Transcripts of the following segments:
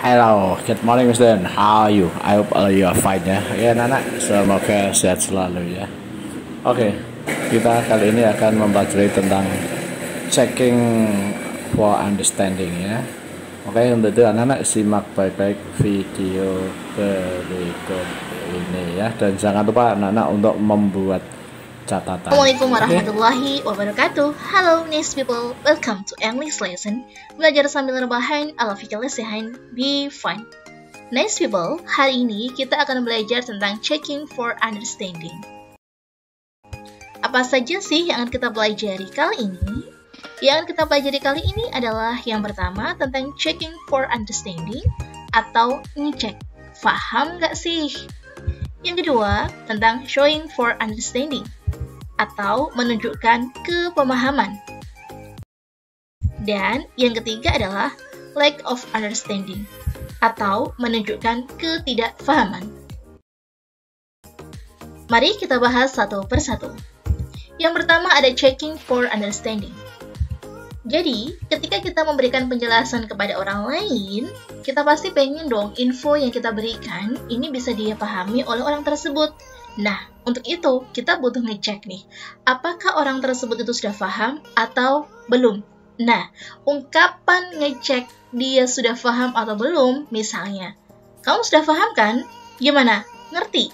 Hello, good morning Mr. How are you? I hope all you are fine ya. Ya anak, semoga sehat selalu ya. Oke, kita kali ini akan mempelajari tentang checking for understanding ya. Oke, untuk itu anak-anak simak baik-baik video berikut ini ya. Dan jangan lupa anak-anak untuk membuat catatan. Assalamualaikum warahmatullahi wabarakatuh. Hello nice people, welcome to English lesson. Belajar sambil rebahan ala fikir lesehan, be fun. Nice people, hari ini kita akan belajar tentang checking for understanding. Apa saja sih yang akan kita pelajari kali ini? Yang akan kita pelajari kali ini adalah yang pertama tentang checking for understanding atau ngecek. Paham nggak sih? Yang kedua tentang showing for understanding atau menunjukkan kepemahaman. Dan yang ketiga adalah lack of understanding atau menunjukkan ketidakfahaman. Mari kita bahas satu persatu. Yang pertama ada checking for understanding. Jadi, ketika kita memberikan penjelasan kepada orang lain, kita pasti pengen dong info yang kita berikan ini bisa dia pahami oleh orang tersebut. Nah, untuk itu kita butuh ngecek nih, apakah orang tersebut itu sudah paham atau belum. Nah, ungkapan ngecek dia sudah paham atau belum, misalnya, kamu sudah paham kan? Gimana? Ngerti?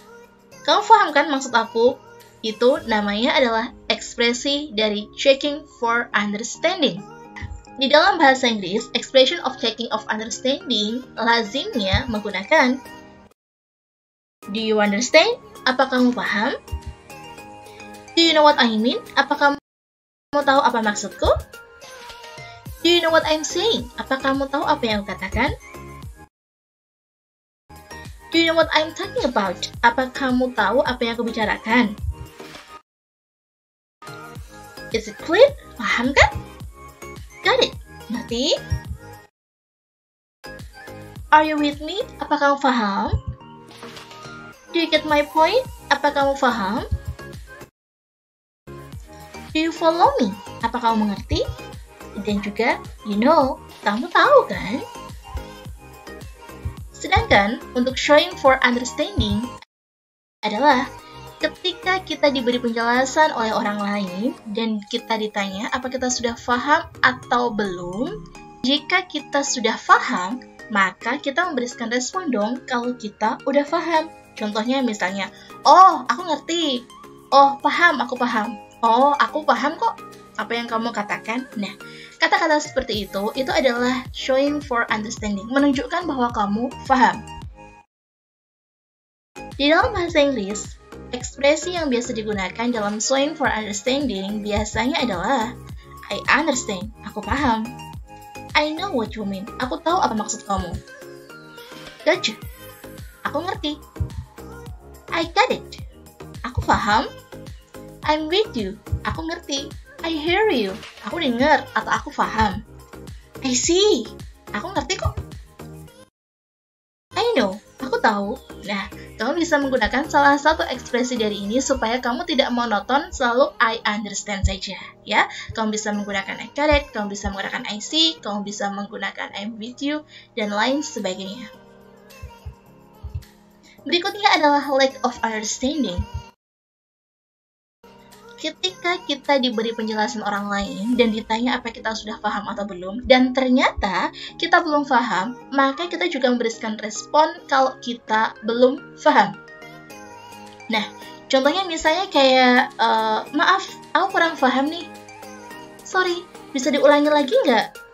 Kamu paham kan maksud aku? Itu namanya adalah ekspresi dari checking for understanding. Di dalam bahasa Inggris, expression of checking of understanding lazimnya menggunakan do you understand? Apa kamu paham? Do you know what I mean? Apa kamu tahu apa maksudku? Do you know what I'm saying? Apa kamu tahu apa yang aku katakan? Do you know what I'm talking about? Apa kamu tahu apa yang aku bicarakan? Is it clear? Paham kan? Got it? Ngerti? Are you with me? Apa kamu paham? Do you get my point? Apa kamu paham? Do you follow me? Apa kamu mengerti? Dan juga, you know, kamu tahu kan? Sedangkan untuk showing for understanding adalah ketika kita diberi penjelasan oleh orang lain dan kita ditanya apa kita sudah paham atau belum. Jika kita sudah paham, maka kita memberikan respon dong kalau kita udah paham. Contohnya misalnya, oh aku ngerti, oh paham, aku paham, oh aku paham kok apa yang kamu katakan. Nah, kata-kata seperti itu adalah showing for understanding, menunjukkan bahwa kamu paham. Di dalam bahasa Inggris, ekspresi yang biasa digunakan dalam showing for understanding biasanya adalah I understand, aku paham. I know what you mean, aku tahu apa maksud kamu. Gotcha, aku ngerti. I get it, aku paham. I'm with you, aku ngerti. I hear you, aku dengar atau aku paham. I see, aku ngerti kok. I know, aku tahu. Nah, kamu bisa menggunakan salah satu ekspresi dari ini supaya kamu tidak monoton selalu I understand saja, ya. Kamu bisa menggunakan I get it, kamu bisa menggunakan I see, kamu bisa menggunakan I'm with you, dan lain sebagainya. Berikutnya adalah lack of understanding. Ketika kita diberi penjelasan orang lain dan ditanya apa kita sudah paham atau belum, dan ternyata kita belum paham, maka kita juga memberikan respon kalau kita belum paham. Nah, contohnya misalnya kayak, maaf, aku kurang paham nih. Sorry, bisa diulangi lagi nggak?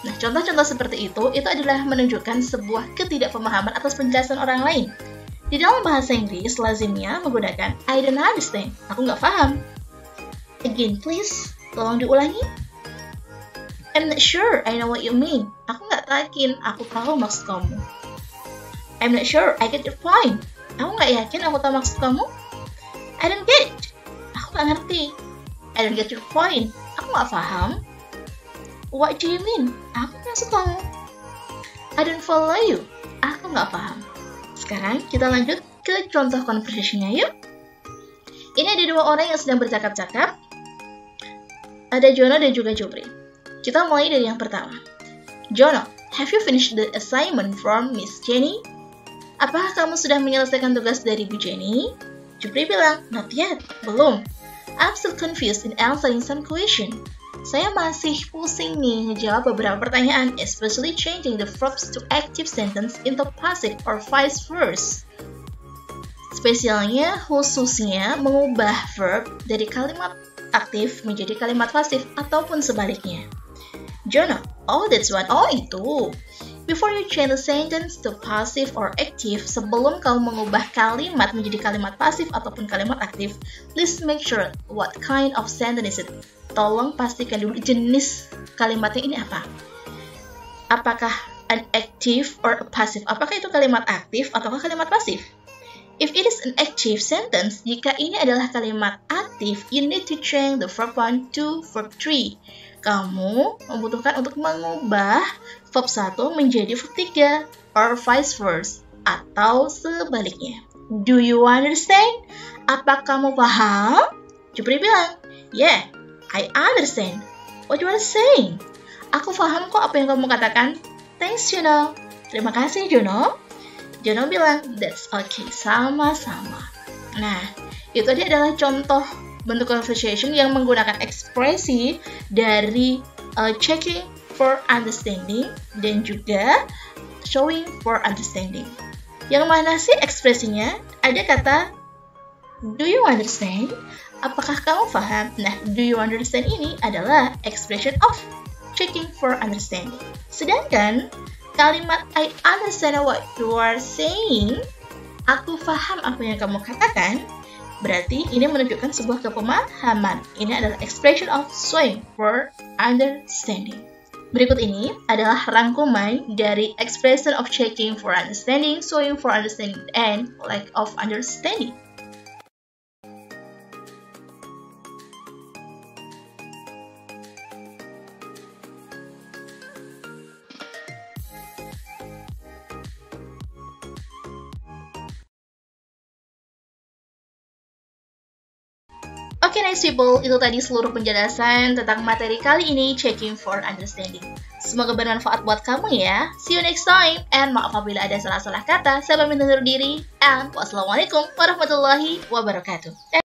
Nah, contoh-contoh seperti itu adalah menunjukkan sebuah ketidakpemahaman atas penjelasan orang lain. Di dalam bahasa Inggris, lazimnya menggunakan I don't understand, aku nggak paham. Again, please, tolong diulangi. I'm not sure I know what you mean, aku nggak yakin aku tahu maksud kamu. I'm not sure I get your point, aku nggak yakin aku tahu maksud kamu. I don't get it, aku nggak ngerti. I don't get your point, aku nggak paham. What do you mean? Aku maksud kamu. I don't follow you. Aku nggak paham. Sekarang kita lanjut ke contoh conversation-nya yuk. Ini ada dua orang yang sedang bercakap-cakap. Ada Jono dan juga Jupri. Kita mulai dari yang pertama. Jono, Have you finished the assignment from Miss Jenny? Apakah kamu sudah menyelesaikan tugas dari Bu Jenny? Jupri bilang, not yet, belum. I'm still confused in answering some question. Saya masih pusing nih ngejawab beberapa pertanyaan, especially changing the verbs to active sentence into passive or vice versa. Spesialnya, khususnya mengubah verb dari kalimat aktif menjadi kalimat pasif ataupun sebaliknya. Jono, oh that's one, oh itu. Before you change the sentence to passive or active, sebelum kamu mengubah kalimat menjadi kalimat pasif ataupun kalimat aktif, please make sure what kind of sentence is it. Tolong pastikan dulu jenis kalimatnya ini apa. Apakah an active or a passive? Apakah itu kalimat aktif atau kalimat pasif? If it is an active sentence, jika ini adalah kalimat aktif, you need to change the verb 1 to verb 3. Kamu membutuhkan untuk mengubah verb 1 menjadi verb 3, or vice versa, atau sebaliknya. Do you understand? Apa kamu paham? Jupri bilang, yeah, I understand. What you are saying? Aku paham kok apa yang kamu katakan. Thanks, Juno. Terima kasih, Juno. Juno bilang, that's okay, sama-sama. Nah, itu dia adalah contoh bentuk conversation yang menggunakan ekspresi dari checking for understanding dan juga showing for understanding. Yang mana sih ekspresinya? Ada kata do you understand? Apakah kamu paham? Nah, do you understand ini adalah expression of checking for understanding. Sedangkan kalimat I understand what you are saying, aku paham apa yang kamu katakan, berarti ini menunjukkan sebuah kepemahaman. Ini adalah expression of showing for understanding. Berikut ini adalah rangkuman dari expression of checking for understanding, showing for understanding, and lack of understanding. Oke, nice people, itu tadi seluruh penjelasan tentang materi kali ini, checking for understanding. Semoga bermanfaat buat kamu ya. See you next time, and maaf apabila ada salah-salah kata. Saya pamit undur diri, and wassalamualaikum warahmatullahi wabarakatuh.